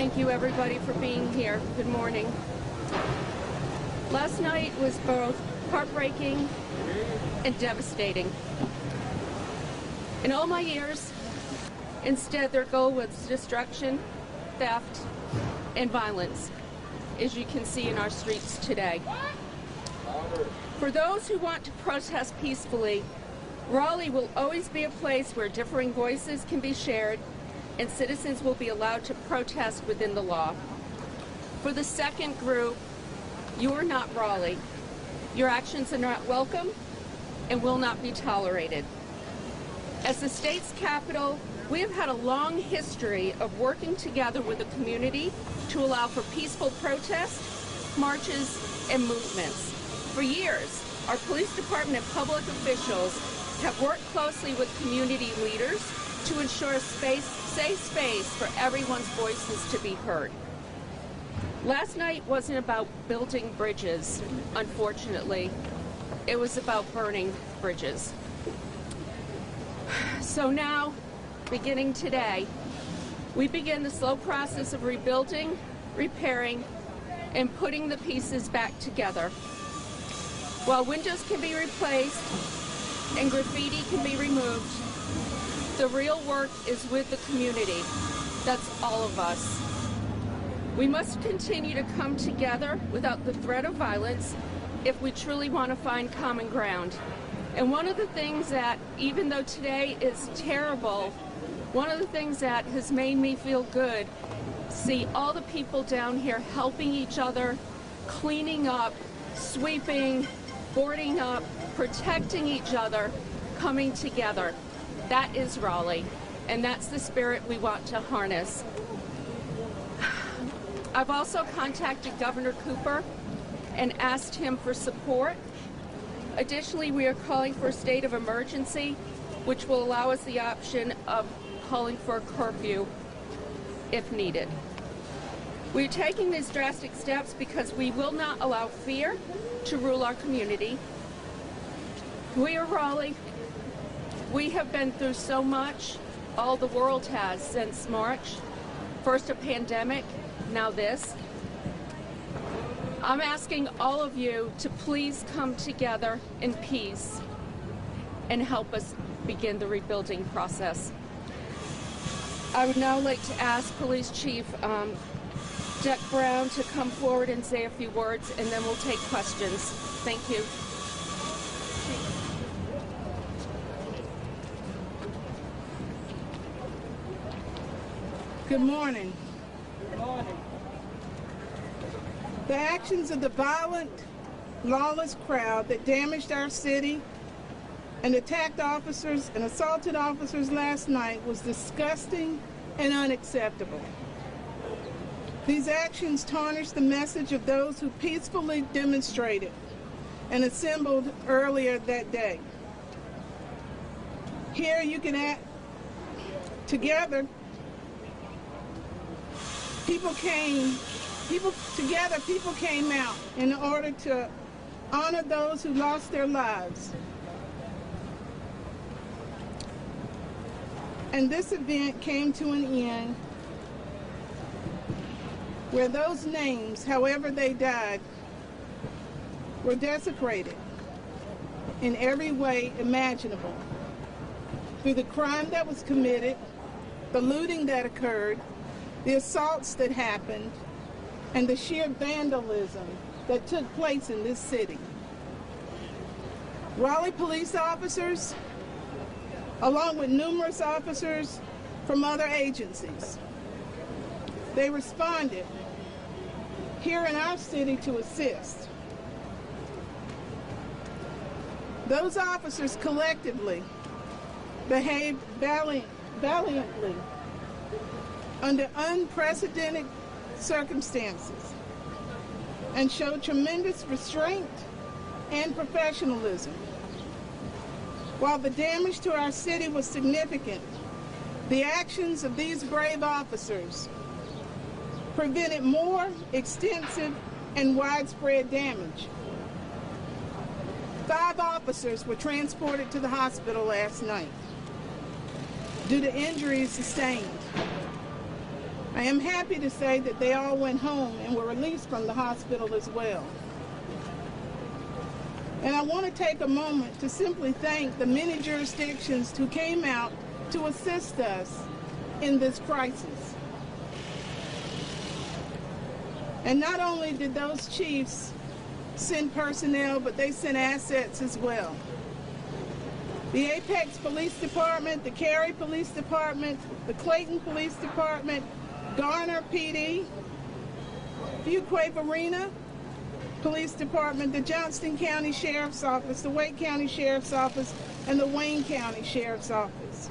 Thank you, everybody, for being here. Good morning. Last night was both heartbreaking and devastating. In all my years, instead, their goal was destruction, theft, and violence, as you can see in our streets today. For those who want to protest peacefully, Raleigh will always be a place where differing voices can be shared and citizens will be allowed to protest within the law. For the second group, you are not Raleigh. Your actions are not welcome and will not be tolerated. As the state's capital, we have had a long history of working together with the community to allow for peaceful protests, marches, and movements. For years, our police department and public officials have worked closely with community leaders to ensure a safe space for everyone's voices to be heard. Last night wasn't about building bridges, unfortunately. It was about burning bridges. So now, beginning today, we begin the slow process of rebuilding, repairing, and putting the pieces back together. While windows can be replaced and graffiti can be removed, the real work is with the community. That's all of us. We must continue to come together without the threat of violence if we truly want to find common ground. And one of the things that, even though today is terrible, one of the things that has made me feel good, see all the people down here helping each other, cleaning up, sweeping, boarding up, protecting each other, coming together. That is Raleigh, and that's the spirit we want to harness. I've also contacted Governor Cooper and asked him for support. Additionally, we are calling for a state of emergency, which will allow us the option of calling for a curfew if needed. We're taking these drastic steps because we will not allow fear to rule our community. We are Raleigh. We have been through so much, all the world has since March. First a pandemic, now this. I'm asking all of you to please come together in peace and help us begin the rebuilding process. I would now like to ask Police Chief Jack Brown to come forward and say a few words, and then we'll take questions. Thank you. Good morning. Good morning. The actions of the violent, lawless crowd that damaged our city and attacked officers and assaulted officers last night was disgusting and unacceptable. These actions tarnished the message of those who peacefully demonstrated and assembled earlier that day. Here you can act together. People came out in order to honor those who lost their lives. And this event came to an end where those names, however they died, were desecrated in every way imaginable through the crime that was committed, the looting that occurred, the assaults that happened, and the sheer vandalism that took place in this city. Raleigh police officers, along with numerous officers from other agencies, they responded here in our city to assist. Those officers collectively behaved valiantly under unprecedented circumstances and showed tremendous restraint and professionalism. While the damage to our city was significant, the actions of these brave officers prevented more extensive and widespread damage. 5 officers were transported to the hospital last night due to injuries sustained. I am happy to say that they all went home and were released from the hospital as well. And I want to take a moment to simply thank the many jurisdictions who came out to assist us in this crisis. And not only did those chiefs send personnel, but they sent assets as well. The Apex Police Department, the Cary Police Department, the Clayton Police Department, Garner PD, Fuquay-Varina Police Department, the Johnston County Sheriff's Office, the Wake County Sheriff's Office, and the Wayne County Sheriff's Office.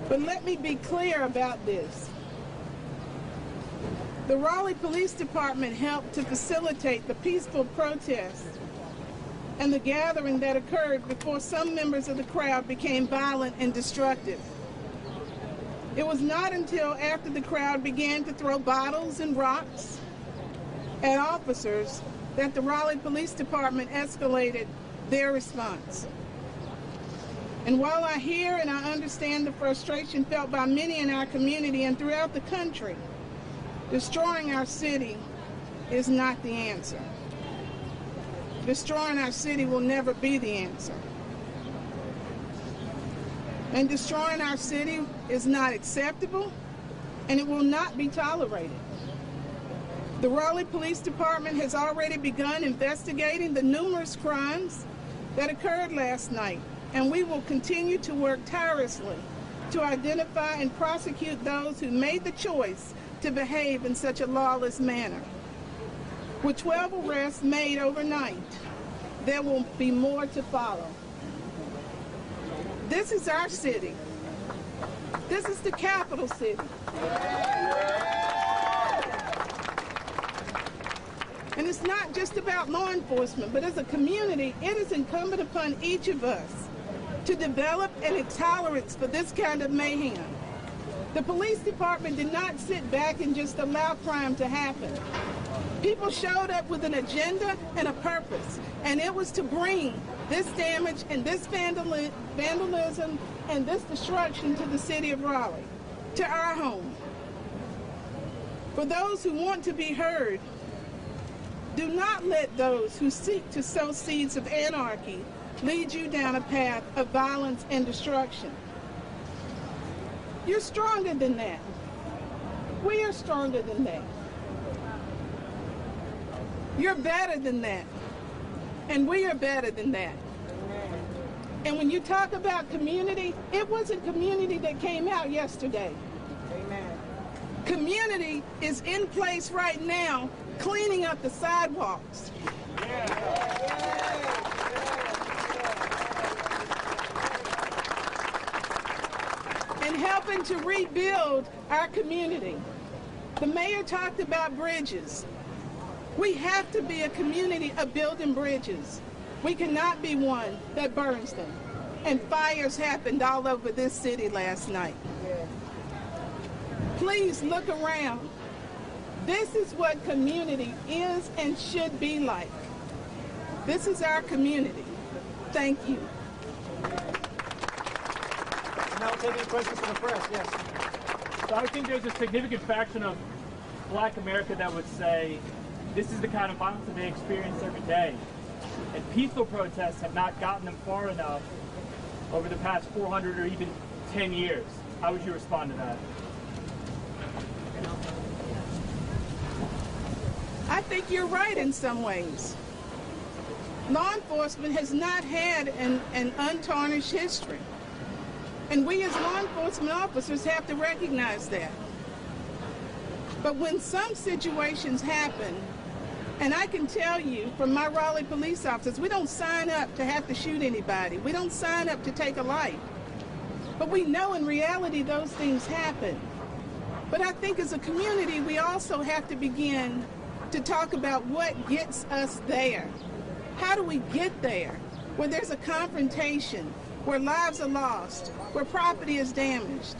But let me be clear about this. The Raleigh Police Department helped to facilitate the peaceful protest and the gathering that occurred before some members of the crowd became violent and destructive. It was not until after the crowd began to throw bottles and rocks at officers that the Raleigh Police Department escalated their response. And while I hear and I understand the frustration felt by many in our community and throughout the country, destroying our city is not the answer. Destroying our city will never be the answer. And destroying our city is not acceptable, and it will not be tolerated. The Raleigh Police Department has already begun investigating the numerous crimes that occurred last night, and we will continue to work tirelessly to identify and prosecute those who made the choice to behave in such a lawless manner. With 12 arrests made overnight, there will be more to follow. This is our city. This is the capital city. And it's not just about law enforcement, but as a community, it is incumbent upon each of us to develop an intolerance for this kind of mayhem. The police department did not sit back and just allow crime to happen. People showed up with an agenda and a purpose, and it was to bring this damage and this vandalism and this destruction to the city of Raleigh, to our home. For those who want to be heard, do not let those who seek to sow seeds of anarchy lead you down a path of violence and destruction. You're stronger than that. We are stronger than that. You're better than that. And we are better than that. And when you talk about community, it wasn't community that came out yesterday. Amen. Community is in place right now, cleaning up the sidewalks. And helping to rebuild our community. The mayor talked about bridges. We have to be a community of building bridges. We cannot be one that burns them. And fires happened all over this city last night. Please look around. This is what community is and should be like. This is our community. Thank you. Now we'll take any questions from the press. Yes. So I think there's a significant fraction of Black America that would say this is the kind of violence that they experience every day. And peaceful protests have not gotten them far enough over the past 400 or even 10 years. How would you respond to that? I think you're right in some ways. Law enforcement has not had an untarnished history. And we as law enforcement officers have to recognize that. But when some situations happen, and I can tell you from my Raleigh police officers, we don't sign up to have to shoot anybody. We don't sign up to take a life. But we know in reality those things happen. But I think as a community, we also have to begin to talk about what gets us there. How do we get there? Where there's a confrontation, where lives are lost, where property is damaged.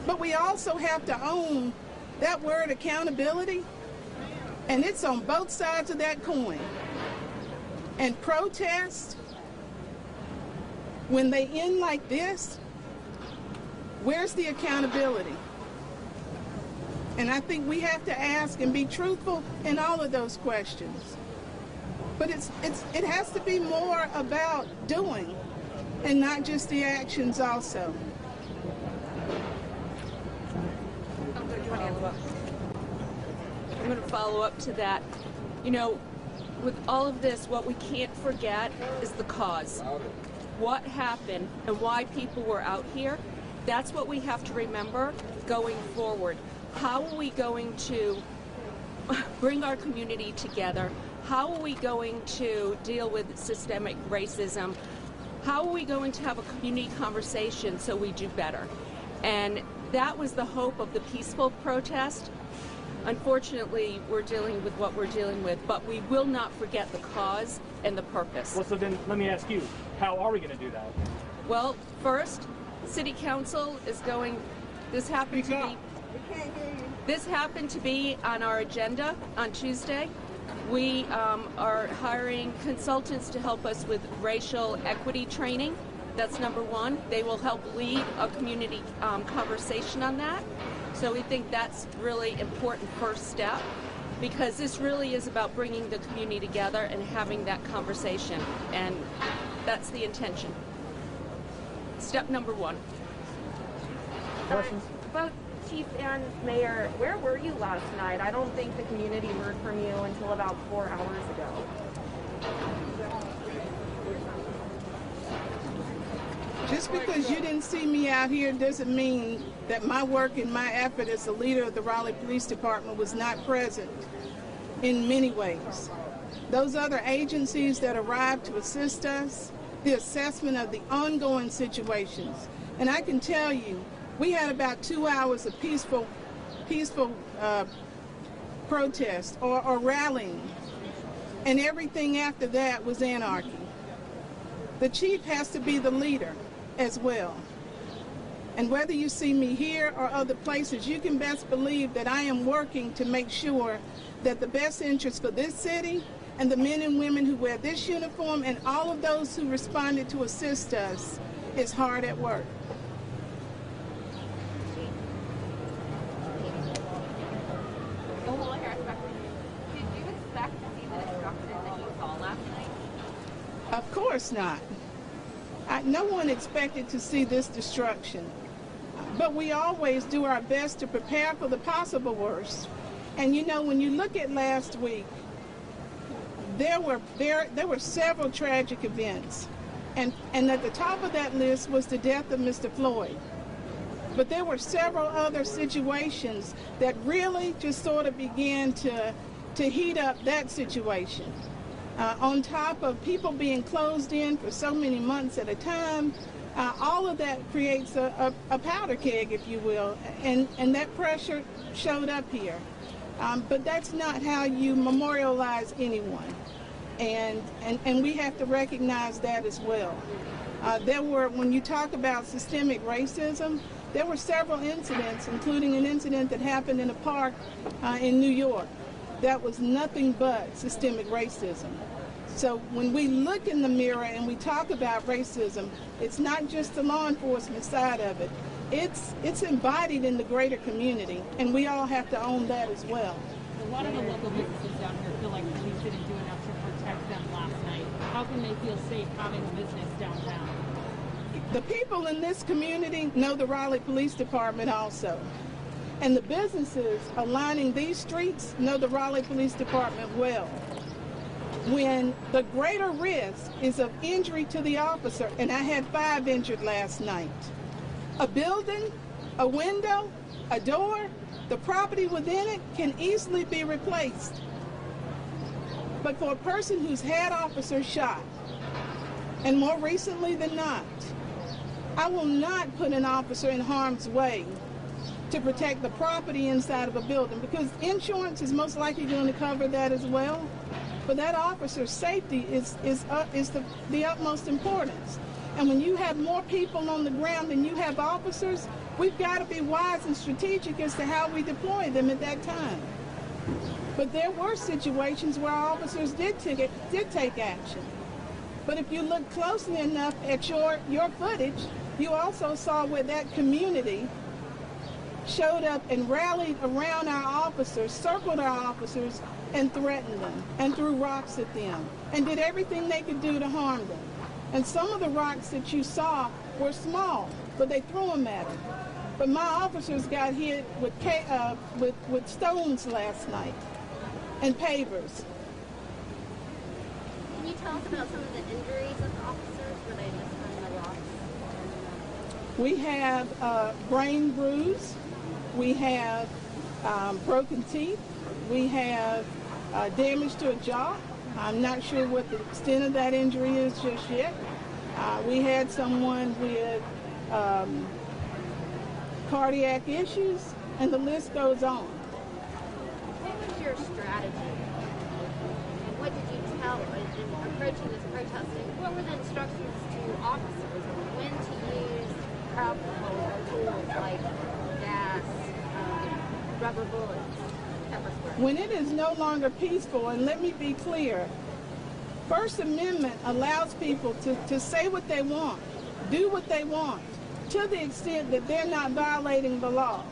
But we also have to own that word accountability, and it's on both sides of that coin. And protest, when they end like this, Where's the accountability? And I think we have to ask and be truthful in all of those questions. But it has to be more about doing and not just the actions also. I'm going to follow up to that. You know, with all of this, what we can't forget is the cause. What happened and why people were out here. That's what we have to remember going forward. How are we going to bring our community together? How are we going to deal with systemic racism? How are we going to have a community conversation so we do better? And that was the hope of the peaceful protest. Unfortunately, we're dealing with what we're dealing with, but we will not forget the cause and the purpose. Well, so then let me ask you, how are we going to do that? Well, first, City Council is going, this happened to be on our agenda on Tuesday. We are hiring consultants to help us with racial equity training. That's number one. They will help lead a community conversation on that. So we think that's really important first step, because this really is about bringing the community together and having that conversation, and that's the intention. Step number one. Questions? Both Chief and Mayor, where were you last night? I don't think the community heard from you until about 4 hours ago. Just because you didn't see me out here doesn't mean that my work and my effort as the leader of the Raleigh Police Department was not present in many ways. Those other agencies that arrived to assist us, the assessment of the ongoing situations. And I can tell you, we had about 2 hours of peaceful protest or rallying, and everything after that was anarchy. The chief has to be the leader as well. And whether you see me here or other places, you can best believe that I am working to make sure that the best interest for this city and the men and women who wear this uniform and all of those who responded to assist us is hard at work. Did you expect to see the destruction that you saw last night? Of course not. No one expected to see this destruction, but we always do our best to prepare for the possible worst. And you know, when you look at last week, there were several tragic events, and at the top of that list was the death of Mr. Floyd. But there were several other situations that really just sort of began to heat up that situation. On top of people being closed in for so many months at a time, all of that creates a powder keg, if you will, and that pressure showed up here. But that's not how you memorialize anyone, and we have to recognize that as well. When you talk about systemic racism, there were several incidents, including an incident that happened in a park in New York. That was nothing but systemic racism. So when we look in the mirror and we talk about racism, it's not just the law enforcement side of it. It's embodied in the greater community, and we all have to own that as well. A lot of the local businesses down here feel like police didn't do enough to protect them last night. How can they feel safe having a business downtown? The people in this community know the Raleigh Police Department also. And the businesses lining these streets know the Raleigh Police Department well. When the greater risk is of injury to the officer, and I had 5 injured last night, a building, a window, a door, the property within it can easily be replaced. But for a person who's had officers shot, and more recently than not, I will not put an officer in harm's way to protect the property inside of a building, because insurance is most likely going to cover that as well. But that officer's safety is the utmost importance. And when you have more people on the ground than you have officers, we've got to be wise and strategic as to how we deploy them at that time. But there were situations where our officers did take action. But if you look closely enough at your footage, You also saw where that community showed up and rallied around our officers, circled our officers, and threatened them, and threw rocks at them, and did everything they could do to harm them. And some of the rocks that you saw were small, but they threw them at them. But my officers got hit with stones last night and pavers. Can you tell us about some of the injuries of the officers? Were they just from the rocks? We have brain bruise. We have broken teeth. We have damage to a jaw. I'm not sure what the extent of that injury is just yet. We had someone with cardiac issues, and the list goes on. What was your strategy? And what did you tell in approaching this protesting? What were the instructions to officers on when to use crowd control or tools like gas, rubber bullets, pepper spray? When it is no longer peaceful, and let me be clear, First Amendment allows people to say what they want, do what they want, to the extent that they're not violating the law.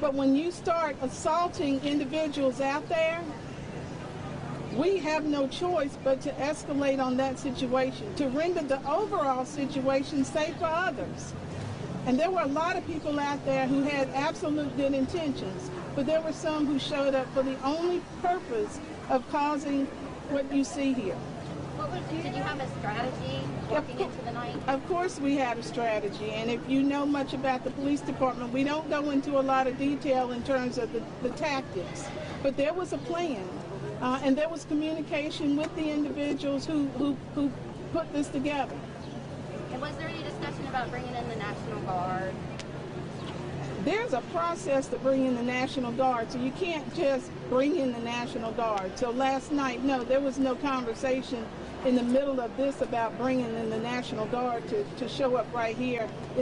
But when you start assaulting individuals out there, we have no choice but to escalate on that situation, to render the overall situation safe for others. And there were a lot of people out there who had absolute good intentions, but there were some who showed up for the only purpose of causing what you see here. Did you have a strategy walking into the night? Of course we had a strategy, and if you know much about the police department, we don't go into a lot of detail in terms of the tactics, but there was a plan, and there was communication with the individuals who put this together. And was there any discussion about bringing in the National Guard? There's a process to bring in the National Guard, so you can't just bring in the National Guard. So last night, no, there was no conversation in the middle of this about bringing in the National Guard to show up right here